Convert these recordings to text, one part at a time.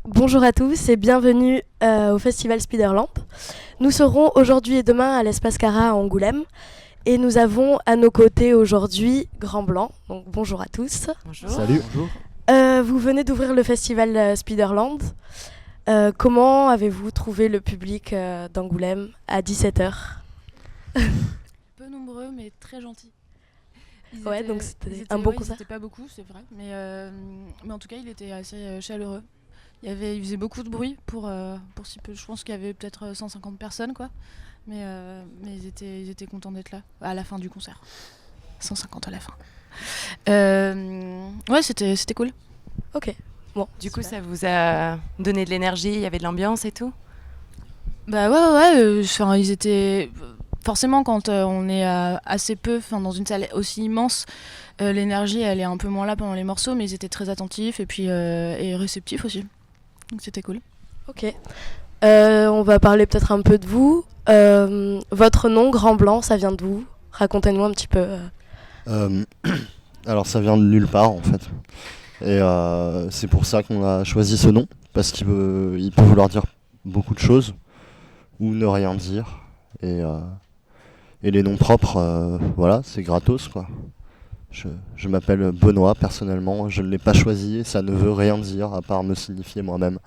Bonjour à tous et bienvenue au festival Spiderlamp. Nous serons aujourd'hui et demain à l'Espace Cara à Angoulême et nous avons à nos côtés aujourd'hui Grand Blanc. Donc bonjour à tous. Bonjour. Salut. Bonjour. Vous venez d'ouvrir le festival Spiderland. Comment avez-vous trouvé le public d'Angoulême à 17h? Peu nombreux mais très gentils. Donc c'était un bon concert. C'était pas beaucoup, c'est vrai, mais en tout cas il était assez chaleureux. Il faisait beaucoup de bruit pour si peu. Je pense qu'il y avait peut-être 150 personnes quoi, mais ils étaient contents d'être là à la fin du concert. 150 à la fin. Ouais, c'était cool. Ok. Bon. Du coup, ça vous a donné de l'énergie, il y avait de l'ambiance et tout? Bah ouais, ils étaient. Forcément, quand on est assez peu, dans une salle aussi immense, l'énergie elle est un peu moins là pendant les morceaux, mais ils étaient très attentifs et réceptifs aussi. Donc c'était cool. Ok. On va parler peut-être un peu de vous. Votre nom, Grand Blanc, ça vient d'où? Racontez-nous un petit peu. Alors ça vient de nulle part en fait. Et c'est pour ça qu'on a choisi ce nom, parce qu'il peut vouloir dire beaucoup de choses, ou ne rien dire. Et les noms propres, voilà, c'est gratos quoi. Je m'appelle Benoît personnellement, je ne l'ai pas choisi, ça ne veut rien dire à part me signifier moi-même.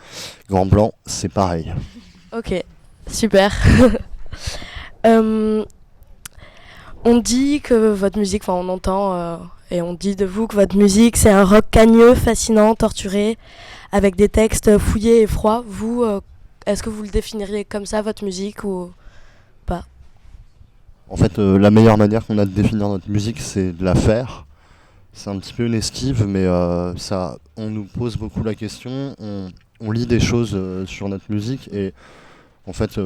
Grand Blanc, c'est pareil. Ok, super. On dit que votre musique, on entend et on dit de vous que votre musique c'est un rock cagneux, fascinant, torturé, avec des textes fouillés et froids. Vous, est-ce que vous le définiriez comme ça, votre musique, ou pas? En fait, la meilleure manière qu'on a de définir notre musique, c'est de la faire. C'est un petit peu une esquive, mais on nous pose beaucoup la question. On lit des choses sur notre musique et en fait,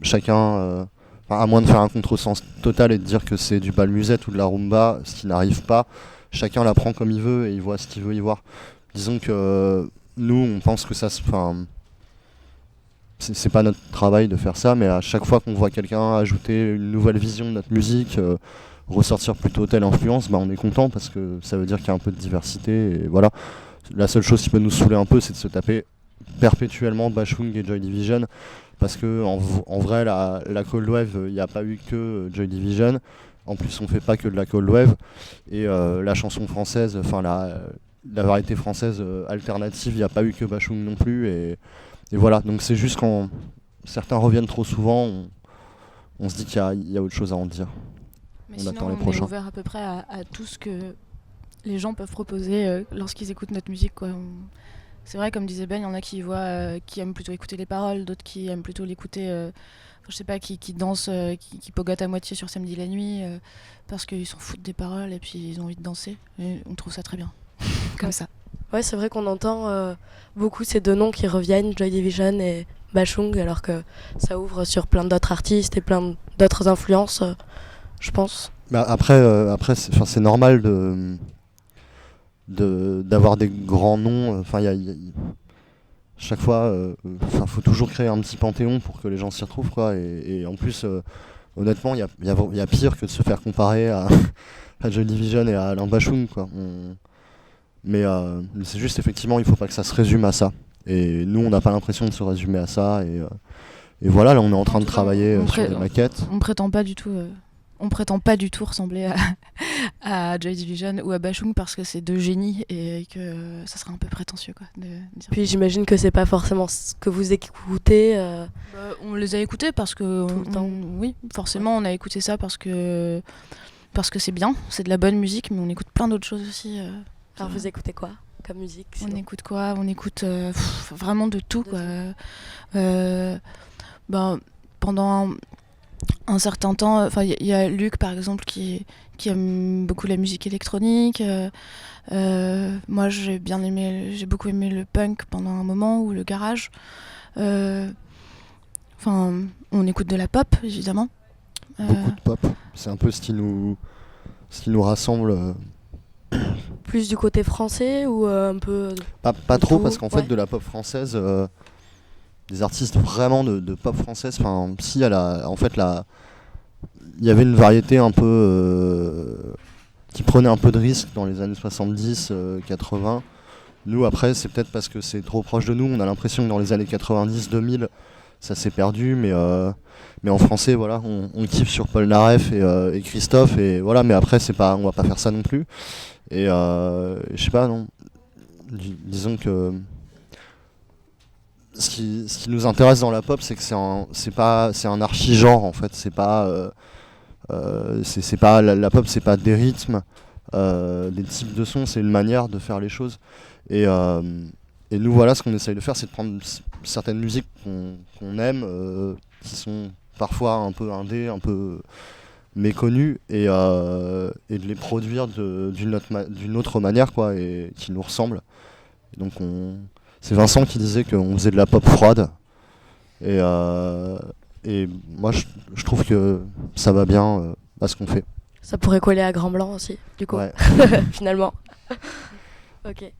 chacun, à moins de faire un contresens total et de dire que c'est du bal musette ou de la rumba, ce qui n'arrive pas, chacun la prend comme il veut et il voit ce qu'il veut y voir. Disons que nous, on pense que ça se... C'est pas notre travail de faire ça, mais à chaque fois qu'on voit quelqu'un ajouter une nouvelle vision de notre musique, ressortir plutôt telle influence, on est content parce que ça veut dire qu'il y a un peu de diversité. Et voilà. La seule chose qui peut nous saouler un peu, c'est de se taper perpétuellement Bashung et Joy Division, parce que en vrai, la Cold Wave, il n'y a pas eu que Joy Division. En plus, on fait pas que de la Cold Wave. Et la chanson française, la variété française alternative, il n'y a pas eu que Bashung non plus. Et voilà, donc c'est juste quand certains reviennent trop souvent, on se dit qu'il y a autre chose à en dire. Mais On sinon, attend les on est prochains. ouvert à peu près à tout ce que les gens peuvent proposer lorsqu'ils écoutent notre musique, quoi. C'est vrai, comme disait Ben, il y en a qui aiment plutôt écouter les paroles, d'autres qui aiment plutôt l'écouter, je sais pas, qui dansent, qui pogotent à moitié sur Samedi la nuit, parce qu'ils s'en foutent des paroles et puis ils ont envie de danser. Et on trouve ça très bien, comme ça. Ouais, c'est vrai qu'on entend beaucoup ces deux noms qui reviennent, Joy Division et Bashung, alors que ça ouvre sur plein d'autres artistes et plein d'autres influences, je pense. Après, c'est normal d'avoir des grands noms. Chaque fois, faut toujours créer un petit panthéon pour que les gens s'y retrouvent, quoi. Et en plus, honnêtement, il y a pire que de se faire comparer à, à Joy Division et à Alain Bashung, quoi. Mais c'est juste, effectivement, il faut pas que ça se résume à ça. Et nous, on n'a pas l'impression de se résumer à ça. Et voilà, là, on est en train de travailler sur des maquettes. On prétend pas du tout. On prétend pas du tout ressembler à Joy Division ou à Bashung parce que c'est deux génies et que ça serait un peu prétentieux, quoi, de dire. Puis j'imagine que c'est pas forcément ce que vous écoutez. On les a écoutés parce que Tout le temps. oui, forcément, on a écouté ça parce que c'est bien, c'est de la bonne musique, mais on écoute plein d'autres choses aussi. Alors vous écoutez quoi comme musique On sinon? écoute quoi? On écoute vraiment de tout, quoi. Pendant un certain temps, il y a Luc par exemple qui aime beaucoup la musique électronique. Moi j'ai beaucoup aimé le punk pendant un moment, ou le garage. On écoute de la pop évidemment. Beaucoup de pop. C'est un peu ce qui nous rassemble. Plus du côté français ou un peu Pas trop, tout, parce qu'en ouais. fait, de la pop française, des artistes vraiment de pop française, si, il y avait une variété un peu qui prenait un peu de risque dans les années 70, 80, Nous, après, c'est peut-être parce que c'est trop proche de nous. On a l'impression que dans les années 90-2000, ça s'est perdu, mais en français, voilà, on kiffe sur Paul Naref et Christophe, et voilà, mais après, on va pas faire ça non plus. Et je sais pas, non. Disons que ce qui nous intéresse dans la pop, c'est que c'est un archi-genre, en fait. C'est pas, la pop, c'est pas des rythmes, des types de sons, c'est une manière de faire les choses. Et nous, voilà, ce qu'on essaye de faire, c'est de prendre certaines musiques qu'on aime, qui sont parfois un peu indé, un peu méconnues, et de les produire d'une autre manière, quoi, et qui nous ressemblent. Et donc c'est Vincent qui disait qu'on faisait de la pop froide, et moi je trouve que ça va bien à ce qu'on fait. Ça pourrait coller à Grand Blanc aussi, du coup, Ouais. finalement. Ok.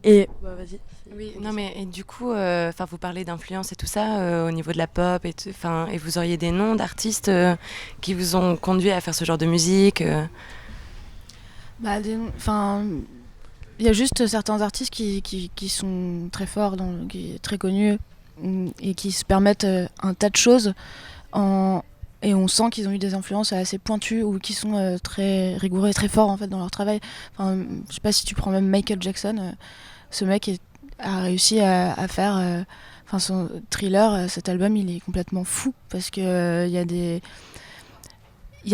Et vas-y. Oui, non mais et du coup, vous parlez d'influence et tout ça au niveau de la pop et vous auriez des noms d'artistes qui vous ont conduit à faire ce genre de musique Il y a juste certains artistes qui sont très forts, très connus, et qui se permettent un tas de choses, et on sent qu'ils ont eu des influences assez pointues ou qui sont très rigoureux et très forts en fait, dans leur travail. Enfin, je sais pas si tu prends même Michael Jackson, ce mec a réussi à faire... son Thriller, cet album, il est complètement fou parce que il y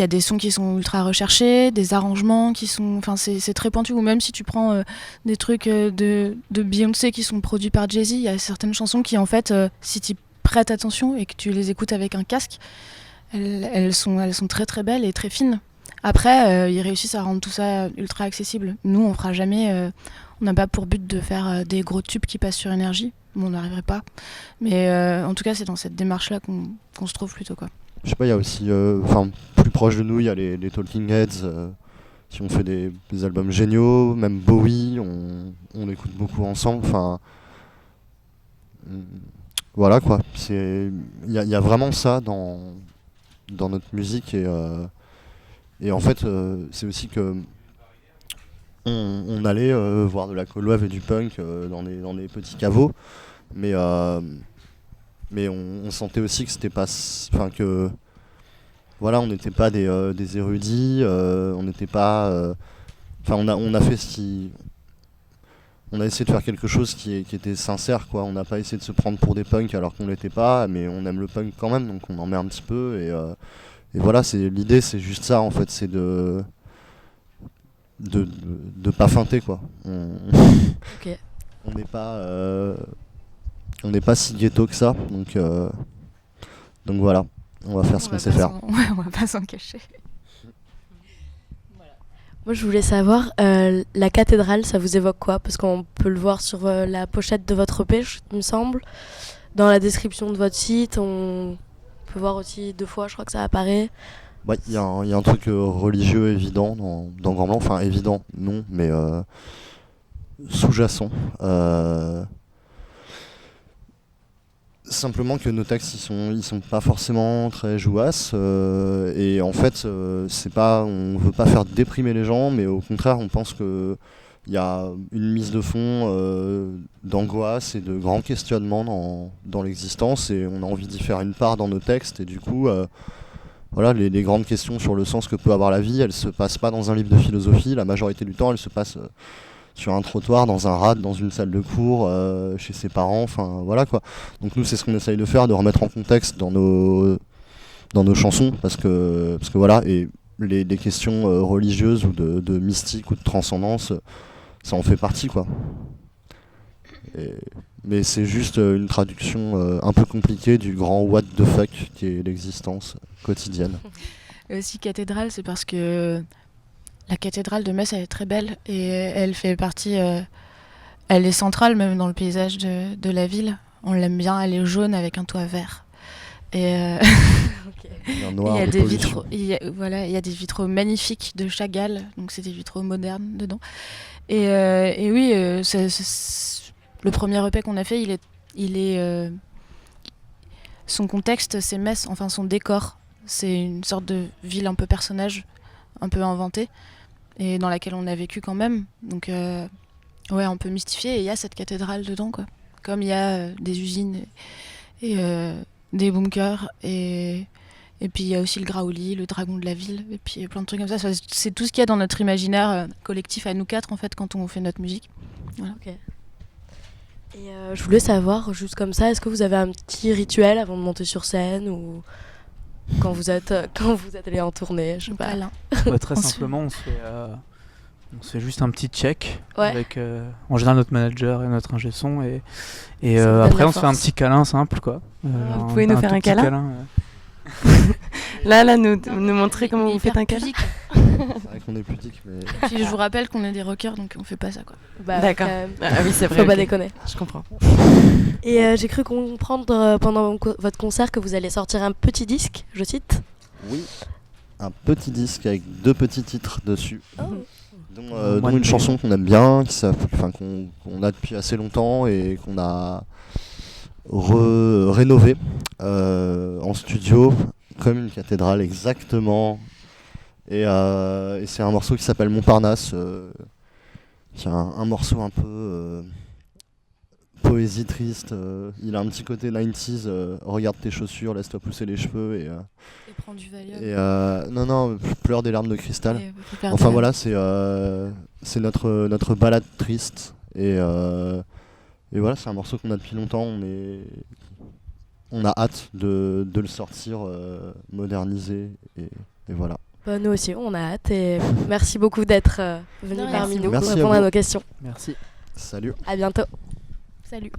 a des sons qui sont ultra recherchés, des arrangements qui sont... c'est très pointu. Ou même si tu prends des trucs de Beyoncé qui sont produits par Jay-Z, il y a certaines chansons qui, en fait, si tu prêtes attention et que tu les écoutes avec un casque, elles sont très très belles et très fines. Après, ils réussissent à rendre tout ça ultra accessible. Nous, on fera jamais... on n'a pas pour but de faire des gros tubes qui passent sur énergie. Bon, on n'arriverait pas. Mais en tout cas, c'est dans cette démarche-là qu'on se trouve plutôt, quoi. Je sais pas, il y a aussi, plus proche de nous, il y a les Talking Heads qui ont fait des albums géniaux, même Bowie, on écoute beaucoup ensemble. Voilà quoi. Il y a vraiment ça dans notre musique, et en fait, c'est aussi que on allait voir de la cold wave et du punk dans des petits caveaux, mais on sentait aussi que c'était pas, que voilà, on n'était pas des érudits, on n'était pas, on a fait on a essayé de faire quelque chose qui était sincère, quoi. On n'a pas essayé de se prendre pour des punks alors qu'on l'était pas, mais on aime le punk quand même, donc on en met un petit peu, et voilà, l'idée, c'est juste ça en fait, c'est de pas feinter, quoi. Ok. On n'est pas si ghetto que ça, donc voilà, on va faire ce qu'on sait faire. On va pas s'en cacher. Moi, je voulais savoir, la cathédrale, ça vous évoque quoi? Parce qu'on peut le voir sur la pochette de votre EP, il me semble. Dans la description de votre site, on peut voir aussi 2 fois, je crois que ça apparaît. Ouais, il y a un truc religieux évident dans Grand Blanc, enfin évident, non, mais sous-jacent. Simplement que nos textes, ils sont pas forcément très jouasses, et en fait, on veut pas faire déprimer les gens, mais au contraire, on pense que il y a une mise de fond d'angoisse et de grands questionnements dans l'existence, et on a envie d'y faire une part dans nos textes, et du coup, voilà, les grandes questions sur le sens que peut avoir la vie, elles se passent pas dans un livre de philosophie, la majorité du temps, elles se passent sur un trottoir, dans un rad, dans une salle de cours, chez ses parents, enfin voilà quoi. Donc nous, c'est ce qu'on essaye de faire, de remettre en contexte dans nos chansons, parce que voilà, et les questions religieuses ou de mystique ou de transcendance, ça en fait partie, quoi. Mais c'est juste une traduction un peu compliquée du grand what the fuck qui est l'existence quotidienne. Et aussi cathédrale, c'est parce que la cathédrale de Metz, elle est très belle et elle fait partie, elle est centrale même dans le paysage de la ville. On l'aime bien, elle est jaune avec un toit vert. Et Un noir il y a de des pollution. vitraux, il y a des vitraux magnifiques de Chagall, donc c'est des vitraux modernes dedans. Et oui, le premier EP qu'on a fait, son contexte, c'est Metz, enfin son décor, c'est une sorte de ville un peu personnage, un peu inventée, et dans laquelle on a vécu quand même. Donc ouais, un peu mystifié, et il y a cette cathédrale dedans, quoi. Comme il y a des usines et des bunkers, et puis il y a aussi le Graouli, le dragon de la ville, et puis plein de trucs comme ça. C'est tout ce qu'il y a dans notre imaginaire collectif à nous quatre, en fait, quand on fait notre musique. Voilà. Ok. Et je voulais savoir, juste comme ça, est-ce que vous avez un petit rituel avant de monter sur scène ou quand vous êtes allé en tournée, je sais pas. Câlin. Très simplement, on se fait juste un petit check Ouais. avec en général notre manager et notre ingé son et Ça me donne après la on se fait un force. petit câlin simple quoi. Vous pouvez nous faire tout un petit câlin Là, nous montrer comment vous faites un câlin. C'est vrai qu'on est pudique, mais Puis je vous rappelle qu'on est des rockers, donc on fait pas ça, quoi. Bah, D'accord. quand même. Ah oui, c'est vrai. Faut pas ok. déconner. Je comprends. Et j'ai cru comprendre pendant votre concert que vous allez sortir un petit disque, je cite. oui, un petit disque avec 2 petits titres dessus. Dont Mois dont de une mai. chanson qu'on aime bien, qu'on a depuis assez longtemps et qu'on a rénové en studio, comme une cathédrale exactement. Et c'est un morceau qui s'appelle Montparnasse, qui a un morceau un peu poésie triste. Il a un petit côté 90s, regarde tes chaussures, laisse-toi pousser les cheveux. Et prends du Valium. Non, pleure des larmes de cristal. Et faut faire Enfin des- voilà, c'est notre balade triste et voilà, c'est un morceau qu'on a depuis longtemps. On a hâte de le sortir, modernisé et voilà. Bah, nous aussi, on a hâte et merci beaucoup d'être venu De rien. parmi nous pour Merci à répondre à vous. nos questions. Merci. Salut. À bientôt. Salut.